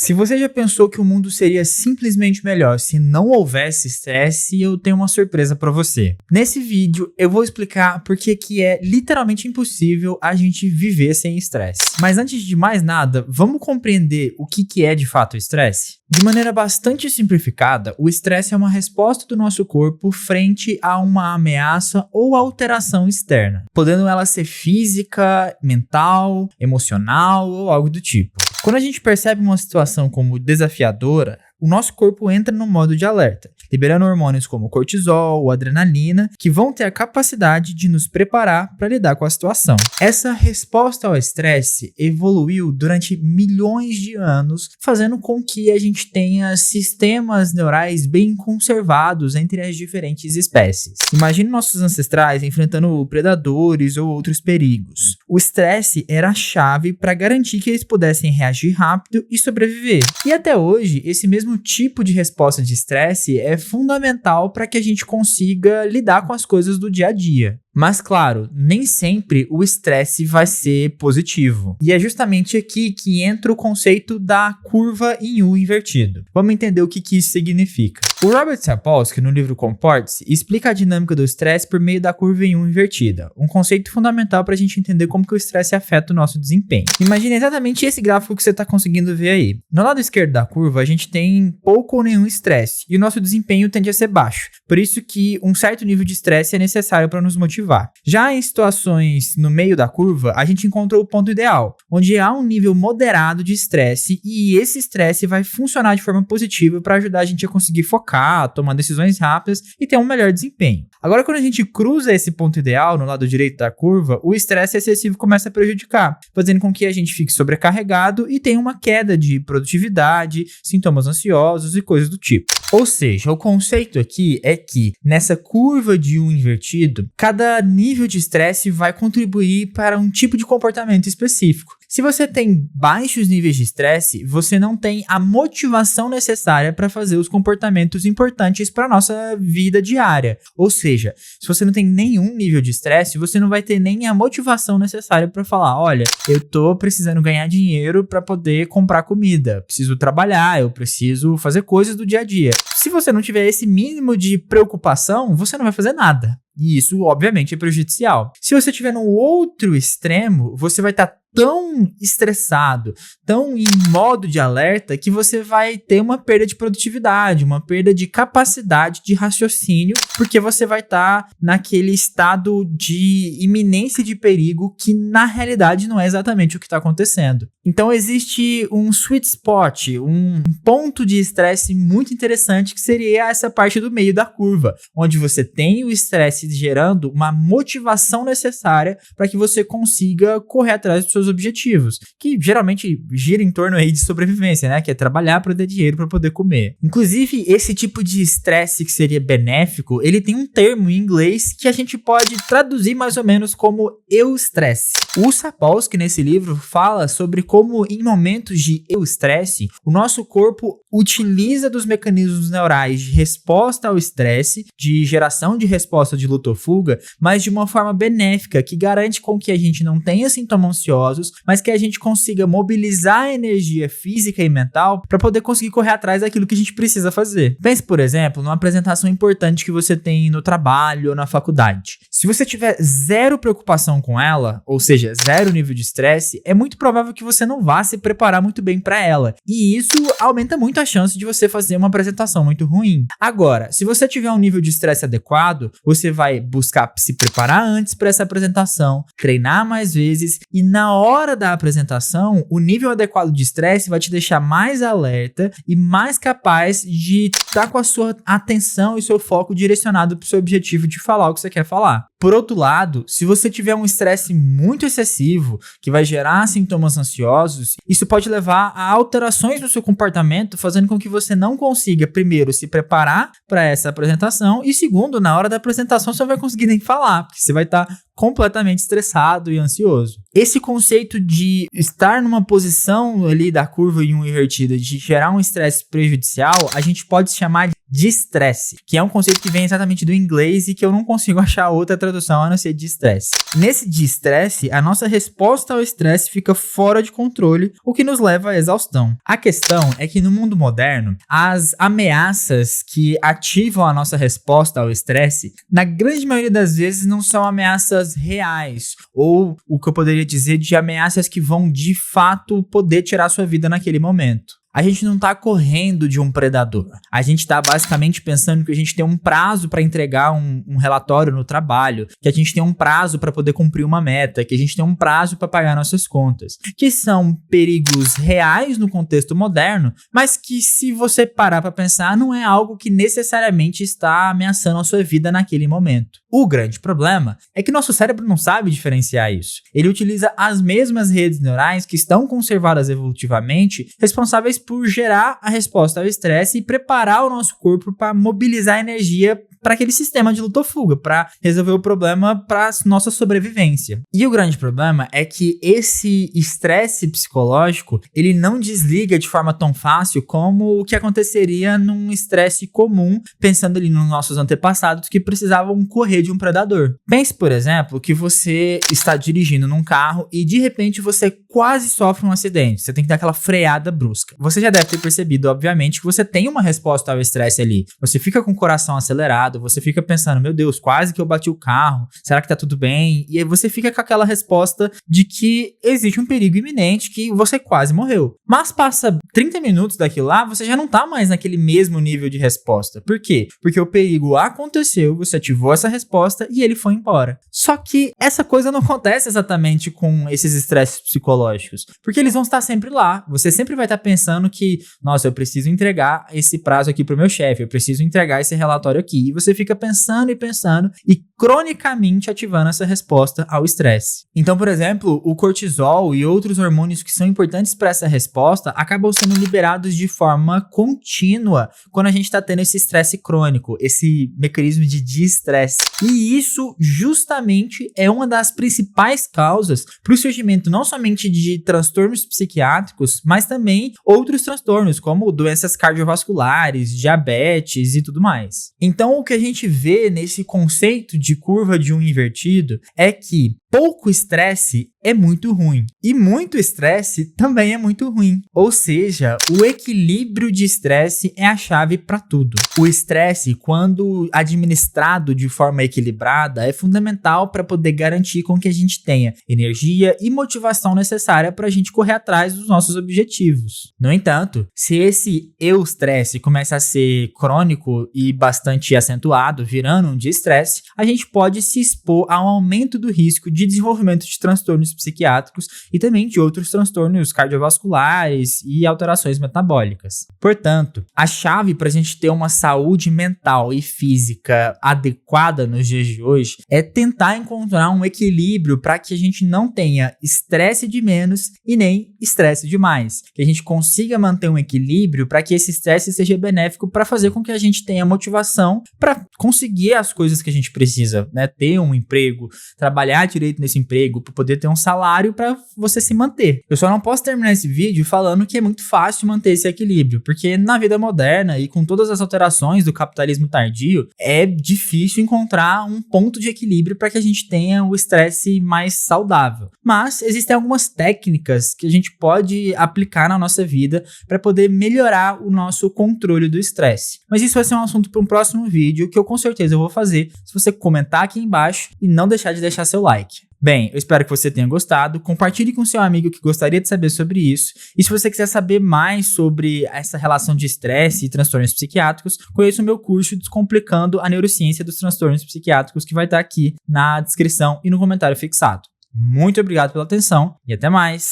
Se você já pensou que o mundo seria simplesmente melhor se não houvesse estresse, eu tenho uma surpresa para você. Nesse vídeo eu vou explicar por que é literalmente impossível a gente viver sem estresse. Mas antes de mais nada, vamos compreender o que é de fato o estresse? De maneira bastante simplificada, o estresse é uma resposta do nosso corpo frente a uma ameaça ou alteração externa, podendo ela ser física, mental, emocional ou algo do tipo. Quando a gente percebe uma situação como desafiadora, o nosso corpo entra no modo de alerta, liberando hormônios como cortisol ou adrenalina, que vão ter a capacidade de nos preparar para lidar com a situação. Essa resposta ao estresse evoluiu durante milhões de anos, fazendo com que a gente tenha sistemas neurais bem conservados entre as diferentes espécies. Imagine nossos ancestrais enfrentando predadores ou outros perigos. O estresse era a chave para garantir que eles pudessem reagir rápido e sobreviver. E até hoje, esse mesmo tipo de resposta de estresse é fundamental para que a gente consiga lidar com as coisas do dia a dia. Mas claro, nem sempre o estresse vai ser positivo. E é justamente aqui que entra o conceito da curva em U invertido. Vamos entender o que isso significa. O Robert Sapolsky, no livro Comporte-se, explica a dinâmica do estresse por meio da curva em U invertida, um conceito fundamental para a gente entender como que o estresse afeta o nosso desempenho. Imagine exatamente esse gráfico que você está conseguindo ver aí. No lado esquerdo da curva, a gente tem pouco ou nenhum estresse, e o nosso desempenho tende a ser baixo. Por isso que um certo nível de estresse é necessário para nos motivar. Já em situações no meio da curva, a gente encontrou o ponto ideal, onde há um nível moderado de estresse e esse estresse vai funcionar de forma positiva para ajudar a gente a conseguir focar, tomar decisões rápidas e ter um melhor desempenho. Agora, quando a gente cruza esse ponto ideal no lado direito da curva, o estresse excessivo começa a prejudicar, fazendo com que a gente fique sobrecarregado e tenha uma queda de produtividade, sintomas ansiosos e coisas do tipo. Ou seja, o conceito aqui é que nessa curva de U invertido, cada nível de estresse vai contribuir para um tipo de comportamento específico. Se você tem baixos níveis de estresse, você não tem a motivação necessária para fazer os comportamentos importantes para a nossa vida diária. Ou seja, se você não tem nenhum nível de estresse, você não vai ter nem a motivação necessária para falar, olha, eu tô precisando ganhar dinheiro para poder comprar comida, preciso trabalhar, eu preciso fazer coisas do dia a dia. Se você não tiver esse mínimo de preocupação, você não vai fazer nada. E isso, obviamente, é prejudicial. Se você estiver no outro extremo, você vai estar tão estressado, tão em modo de alerta, que você vai ter uma perda de produtividade, uma perda de capacidade de raciocínio, porque você vai estar naquele estado de iminência de perigo que, na realidade, não é exatamente o que está acontecendo. Então, existe um sweet spot, um ponto de estresse muito interessante, que seria essa parte do meio da curva, onde você tem o estresse gerando uma motivação necessária para que você consiga correr atrás dos seus objetivos, que geralmente gira em torno aí de sobrevivência, né? Que é trabalhar para ter dinheiro para poder comer. Inclusive, esse tipo de estresse que seria benéfico, ele tem um termo em inglês que a gente pode traduzir mais ou menos como eustresse. O Sapolsky, nesse livro, fala sobre como em momentos de eustresse, o nosso corpo utiliza dos mecanismos neurais de resposta ao estresse, de geração de resposta de luta ou fuga, mas de uma forma benéfica, que garante com que a gente não tenha sintomas ansiosos, mas que a gente consiga mobilizar a energia física e mental para poder conseguir correr atrás daquilo que a gente precisa fazer. Pense, por exemplo, numa apresentação importante que você tem no trabalho ou na faculdade. Se você tiver zero preocupação com ela, ou seja, zero nível de estresse, é muito provável que você não vá se preparar muito bem para ela. E isso aumenta muito a chance de você fazer uma apresentação muito ruim. Agora, se você tiver um nível de estresse adequado, você vai buscar se preparar antes para essa apresentação, treinar mais vezes e na hora da apresentação, o nível adequado de estresse vai te deixar mais alerta e mais capaz de estar com a sua atenção e seu foco direcionado para o seu objetivo de falar o que você quer falar. Por outro lado, se você tiver um estresse muito excessivo, que vai gerar sintomas ansiosos, isso pode levar a alterações no seu comportamento, fazendo com que você não consiga, primeiro, se preparar para essa apresentação e, segundo, na hora da apresentação você não vai conseguir nem falar, porque você vai estar completamente estressado e ansioso. Esse conceito de estar numa posição ali da curva em U invertida, de gerar um estresse prejudicial, a gente pode chamar estresse, que é um conceito que vem exatamente do inglês e que eu não consigo achar outra tradução a não ser de estresse. Nesse de estresse, a nossa resposta ao estresse fica fora de controle, o que nos leva à exaustão. A questão é que no mundo moderno, as ameaças que ativam a nossa resposta ao estresse, na grande maioria das vezes não são ameaças reais, ou o que eu poderia dizer de ameaças que vão de fato poder tirar sua vida naquele momento. A gente não tá correndo de um predador. A gente tá basicamente pensando que a gente tem um prazo para entregar um relatório no trabalho, que a gente tem um prazo para poder cumprir uma meta, que a gente tem um prazo para pagar nossas contas, que são perigos reais no contexto moderno, mas que se você parar para pensar, não é algo que necessariamente está ameaçando a sua vida naquele momento. O grande problema é que nosso cérebro não sabe diferenciar isso. Ele utiliza as mesmas redes neurais que estão conservadas evolutivamente, responsáveis por gerar a resposta ao estresse e preparar o nosso corpo para mobilizar energia para aquele sistema de luta ou fuga, para resolver o problema para nossa sobrevivência. E o grande problema é que esse estresse psicológico, ele não desliga de forma tão fácil como o que aconteceria num estresse comum, pensando ali nos nossos antepassados que precisavam correr de um predador. Pense, por exemplo, que você está dirigindo num carro e de repente você quase sofre um acidente. Você tem que dar aquela freada brusca. Você já deve ter percebido, obviamente, que você tem uma resposta ao estresse ali. Você fica com o coração acelerado, você fica pensando, meu Deus, quase que eu bati o carro, será que tá tudo bem? E aí você fica com aquela resposta de que existe um perigo iminente, que você quase morreu. Mas passa 30 minutos daquilo lá, você já não tá mais naquele mesmo nível de resposta. Por quê? Porque o perigo aconteceu, você ativou essa resposta e ele foi embora. Só que essa coisa não acontece exatamente com esses estresses psicológicos, porque eles vão estar sempre lá. Você sempre vai estar pensando que, nossa, eu preciso entregar esse prazo aqui pro meu chefe, eu preciso entregar esse relatório aqui. E você fica pensando e cronicamente ativando essa resposta ao estresse. Então, por exemplo, o cortisol e outros hormônios que são importantes para essa resposta acabam sendo liberados de forma contínua quando a gente está tendo esse estresse crônico, esse mecanismo de estresse. E isso justamente é uma das principais causas para o surgimento não somente de transtornos psiquiátricos, mas também outros transtornos, como doenças cardiovasculares, diabetes e tudo mais. Então, o que a gente vê nesse conceito de curva de um invertido é que pouco estresse é muito ruim e muito estresse também é muito ruim. Ou seja, o equilíbrio de estresse é a chave para tudo. O estresse, quando administrado de forma equilibrada, é fundamental para poder garantir com que a gente tenha energia e motivação necessária para a gente correr atrás dos nossos objetivos. No entanto, se esse eustresse começa a ser crônico e bastante acentuado, virando um estresse, a gente pode se expor a um aumento do risco de desenvolvimento de transtornos psiquiátricos e também de outros transtornos cardiovasculares e alterações metabólicas. Portanto, a chave para a gente ter uma saúde mental e física adequada nos dias de hoje é tentar encontrar um equilíbrio para que a gente não tenha estresse de menos e nem estresse de mais. Que a gente consiga manter um equilíbrio para que esse estresse seja benéfico para fazer com que a gente tenha motivação para conseguir as coisas que a gente precisa, né? Ter um emprego, trabalhar direito nesse emprego, para poder ter um salário para você se manter. Eu só não posso terminar esse vídeo falando que é muito fácil manter esse equilíbrio, porque na vida moderna e com todas as alterações do capitalismo tardio, é difícil encontrar um ponto de equilíbrio para que a gente tenha o estresse mais saudável. Mas existem algumas técnicas que a gente pode aplicar na nossa vida para poder melhorar o nosso controle do estresse. Mas isso vai ser um assunto para um próximo vídeo que eu com certeza vou fazer se você comentar aqui embaixo e não deixar de deixar seu like. Bem, eu espero que você tenha gostado, compartilhe com seu amigo que gostaria de saber sobre isso, e se você quiser saber mais sobre essa relação de estresse e transtornos psiquiátricos, conheça o meu curso Descomplicando a Neurociência dos Transtornos Psiquiátricos, que vai estar aqui na descrição e no comentário fixado. Muito obrigado pela atenção e até mais!